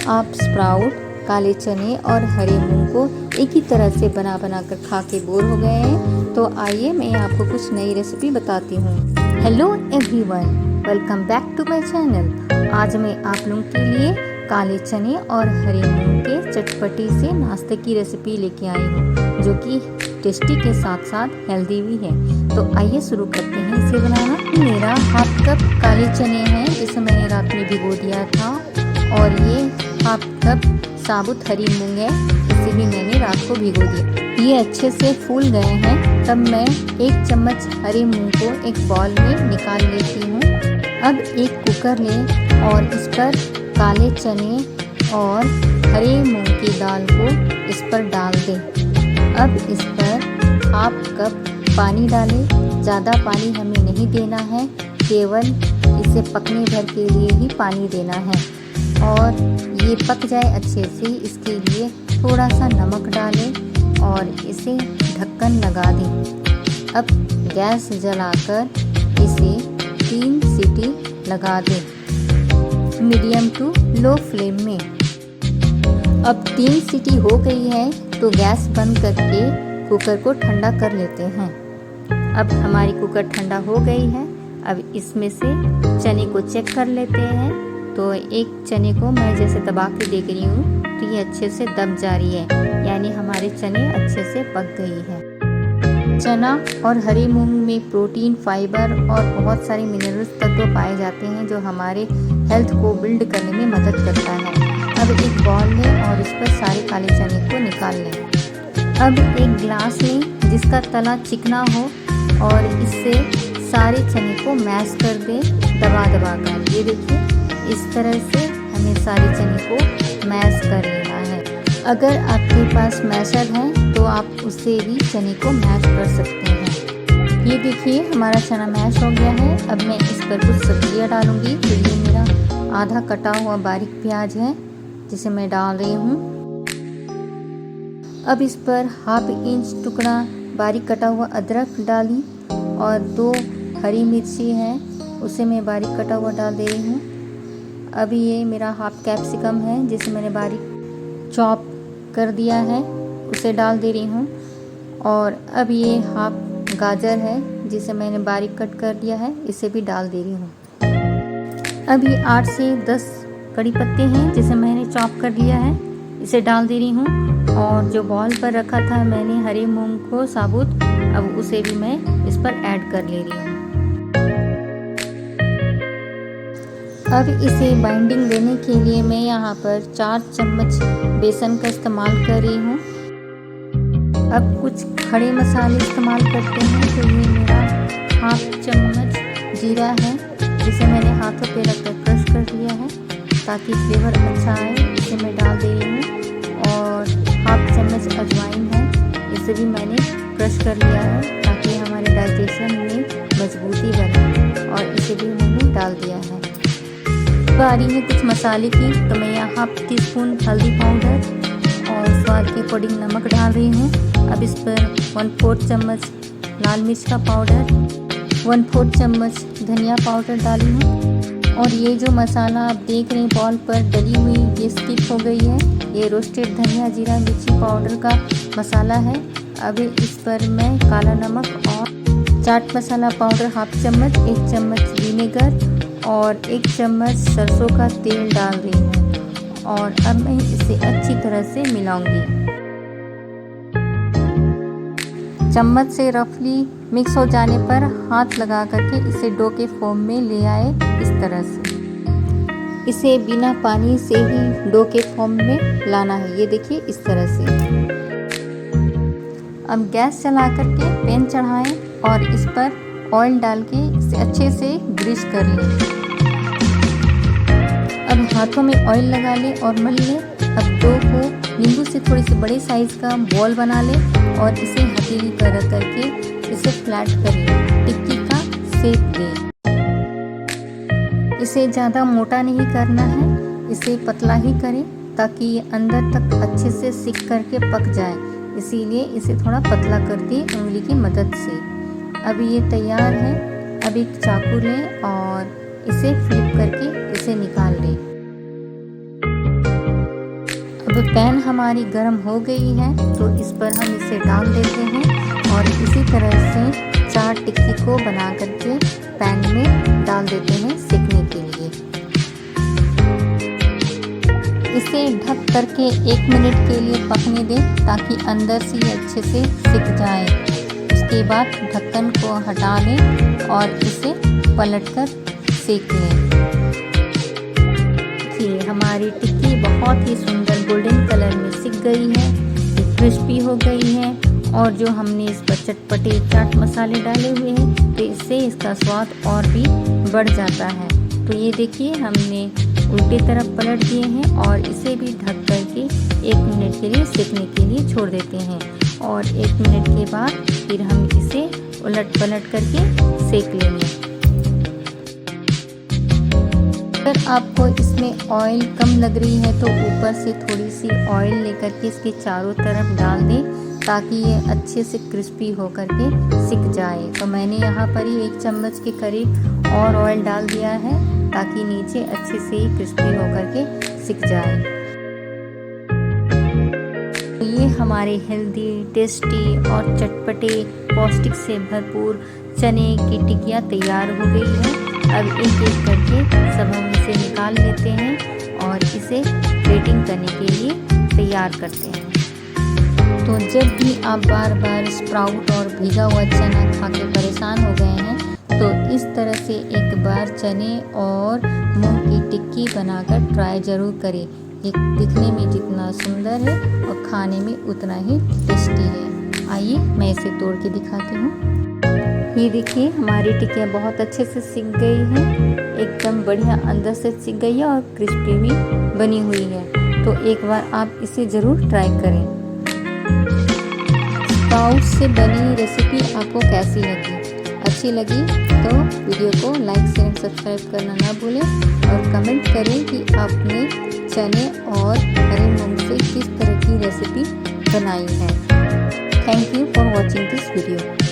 आप स्प्राउट, काले चने और हरे मूंग को एक ही तरह से बना कर खा के बोर हो गए हैं, तो आइए मैं आपको कुछ नई रेसिपी बताती हूँ। Hello everyone, welcome back to my channel. आज मैं आप लोगों के लिए काले चने और हरे मूंग के चटपटी से नाश्ते की रेसिपी लेके आई हूँ, जो कि टेस्टी के साथ साथ हेल्दी भी है। तो आइए शुरू करते हैं इसे बनाना। मेरा हाफ कप काले चने हैं, जिसे मैंने रात में भिगो दिया था, और ये हाफ कप साबुत हरी मूंग है, इसे भी मैंने रात को भिगो दिया। ये अच्छे से फूल गए हैं। तब मैं 1 चम्मच हरे मूंग को एक बॉल में निकाल लेती हूँ। अब एक कुकर लें और इस पर काले चने और हरे मूंग की दाल को इस पर डाल दें। अब इस पर हाफ कप पानी डालें। ज़्यादा पानी हमें नहीं देना है, केवल इसे पकने भर के लिए ही पानी देना है। और ये पक जाए अच्छे से, इसके लिए थोड़ा सा नमक डालें और इसे ढक्कन लगा दें। अब गैस जलाकर इसे 3 सीटी लगा दें, मीडियम टू लो फ्लेम में। अब 3 सीटी हो गई है, तो गैस बंद करके कुकर को ठंडा कर लेते हैं। अब हमारी कुकर ठंडा हो गई है। अब इसमें से चने को चेक कर लेते हैं। तो एक चने को मैं जैसे दबा के देख रही हूँ, तो ये अच्छे से दब जा रही है, यानी हमारे चने अच्छे से पक गई है। चना और हरे मूंग में प्रोटीन, फाइबर और बहुत सारे मिनरल्स तत्व पाए जाते हैं, जो हमारे हेल्थ को बिल्ड करने में मदद करता है। अब एक बॉल लें और इस पर सारे काले चने को निकाल लें। अब एक गिलास लें जिसका तला चिकना हो, और इससे सारे चने को मैश कर दें दबा कर। ये देखिए, इस तरह से हमें सारे चने को मैश कर लेना है। अगर आपके पास मैशर है तो आप उससे भी चने को मैश कर सकते हैं। ये देखिए, हमारा चना मैश हो गया है। अब मैं इस पर कुछ सब्जियां डालूंगी। तो ये मेरा आधा कटा हुआ बारीक प्याज है, जिसे मैं डाल रही हूँ। अब इस पर हाफ इंच टुकड़ा बारीक कटा हुआ अदरक डाली, और 2 हरी मिर्ची है, उसे मैं बारीक कटा हुआ डाल दे रही हूँ। अभी ये मेरा हाफ कैप्सिकम है, जिसे मैंने बारीक चॉप कर दिया है, उसे डाल दे रही हूँ। और अब ये हाफ गाजर है, जिसे मैंने बारीक कट कर दिया है, इसे भी डाल दे रही हूँ। अब ये 8 से 10 कड़ी पत्ते हैं, जिसे मैंने चॉप कर लिया है, इसे डाल दे रही हूँ। और जो बॉल पर रखा था मैंने हरे मूंग को साबुत, अब उसे भी मैं इस पर ऐड कर ले रही हूँ। अब इसे बाइंडिंग देने के लिए मैं यहाँ पर 4 चम्मच बेसन का इस्तेमाल कर रही हूँ। अब कुछ खड़े मसाले इस्तेमाल करते हैं। तो ये मेरा हाफ चम्मच जीरा है, जिसे मैंने हाथों पे रखकर क्रश कर लिया है, ताकि फ्लेवर अच्छा आए। इसे मैं डाल दे रही हूँ। और हाफ चम्मच अजवाइन है, इसे भी मैंने क्रश कर लिया है, ताकि हमारे डाइजेशन में मजबूती बने, और इसे भी मैंने डाल दिया है। बारी में कुछ मसाले की, तो मैं यहाँ हाफ टी स्पून हल्दी पाउडर और स्वाद के अकॉर्डिंग नमक डाल रही हूँ। अब इस पर 1/4 चम्मच लाल मिर्च का पाउडर, 1/4 चम्मच धनिया पाउडर डाली हूँ। और ये जो मसाला आप देख रहे हैं बॉल पर डली हुई, ये स्टिक हो गई है। ये रोस्टेड धनिया जीरा मिर्ची पाउडर का मसाला है। अब इस पर मैं काला नमक और चाट मसाला पाउडर हाफ चम्मच, 1 चम्मच विनेगर और 1 चम्मच सरसों का तेल डाल रही हूँ। और अब मैं इसे अच्छी तरह से मिलाऊंगी। चम्मच से रफली मिक्स हो जाने पर हाथ लगा करके इसे डो के फॉर्म में ले आए, इस तरह से। इसे बिना पानी से ही डो के फॉर्म में लाना है। ये देखिए, इस तरह से। अब गैस चला करके पैन चढ़ाएं और इस पर ऑयल डाल के इसे अच्छे से ग्रीस कर लें। अब हाथों में ऑयल लगा लें और मल लें। अब डो को नींबू से थोड़ी सी बड़े साइज का बॉल बना लें और इसे हथेली पर रख करके इसे फ्लैट कर लें, टिक्की का शेप दें। इसे ज़्यादा मोटा नहीं करना है, इसे पतला ही करें, ताकि ये अंदर तक अच्छे से सिक करके पक जाए। इसीलिए इसे थोड़ा पतला कर दें उंगली की मदद से। अब ये तैयार है। अब एक चाकू लें और इसे फ्लिप करके इसे निकाल लें। जब पैन हमारी गर्म हो गई है तो इस पर हम इसे डाल देते हैं और इसी तरह से 4 टिक्की को बना करके पैन में डाल देते हैं सेकने के लिए। इसे ढक करके 1 मिनट के लिए पकने दें ताकि अंदर से ये अच्छे से सिक जाए। उसके बाद ढक्कन को हटा लें और इसे पलटकर सेक लें। देखिए हमारी टिक्की बहुत ही सुंदर गोल्डन कलर में सिक गई है, क्रिस्पी हो गई है और जो हमने इस पर चटपटे चाट मसाले डाले हुए हैं तो इससे इसका स्वाद और भी बढ़ जाता है। तो ये देखिए हमने उल्टी तरफ पलट दिए हैं और इसे भी ढक करके 1 मिनट के लिए सेकने के लिए छोड़ देते हैं और 1 मिनट के बाद फिर हम इसे उलट पलट करके सेक लेंगे। अगर आपको इसमें ऑयल कम लग रही है तो ऊपर से थोड़ी सी ऑयल लेकर के इसके चारों तरफ डाल दें ताकि ये अच्छे से क्रिस्पी हो करके सिक जाए। तो मैंने यहाँ पर ही 1 चम्मच के करीब और ऑयल डाल दिया है ताकि नीचे अच्छे से ही क्रिस्पी हो करके सिक जाए। ये हमारे हेल्दी, टेस्टी और चटपटे पौष्टिक से भरपूर चने की टिक्कियाँ तैयार हो गई है। अब एक एक करके सब हम इसे निकाल लेते हैं और इसे प्लेटिंग करने के लिए तैयार करते हैं। तो जब भी आप बार बार स्प्राउट और भीगा हुआ चना खा के परेशान हो गए हैं तो इस तरह से एक बार चने और मूंग की टिक्की बनाकर ट्राई ज़रूर करें। ये दिखने में जितना सुंदर है और खाने में उतना ही टेस्टी है। आइए मैं इसे तोड़ के दिखाती हूँ। ये देखिए हमारी टिक्कियाँ बहुत अच्छे से सिक गई हैं, एकदम बढ़िया अंदर से सिक गई है और क्रिस्पी भी बनी हुई है। तो एक बार आप इसे ज़रूर ट्राई करें। स्प्राउट से बनी रेसिपी आपको कैसी लगी? अच्छी लगी तो वीडियो को लाइक शेयर सब्सक्राइब करना ना भूलें और कमेंट करें कि आपने चने और हरे मूंग से किस तरह की रेसिपी बनाई है। Thank you for watching this video.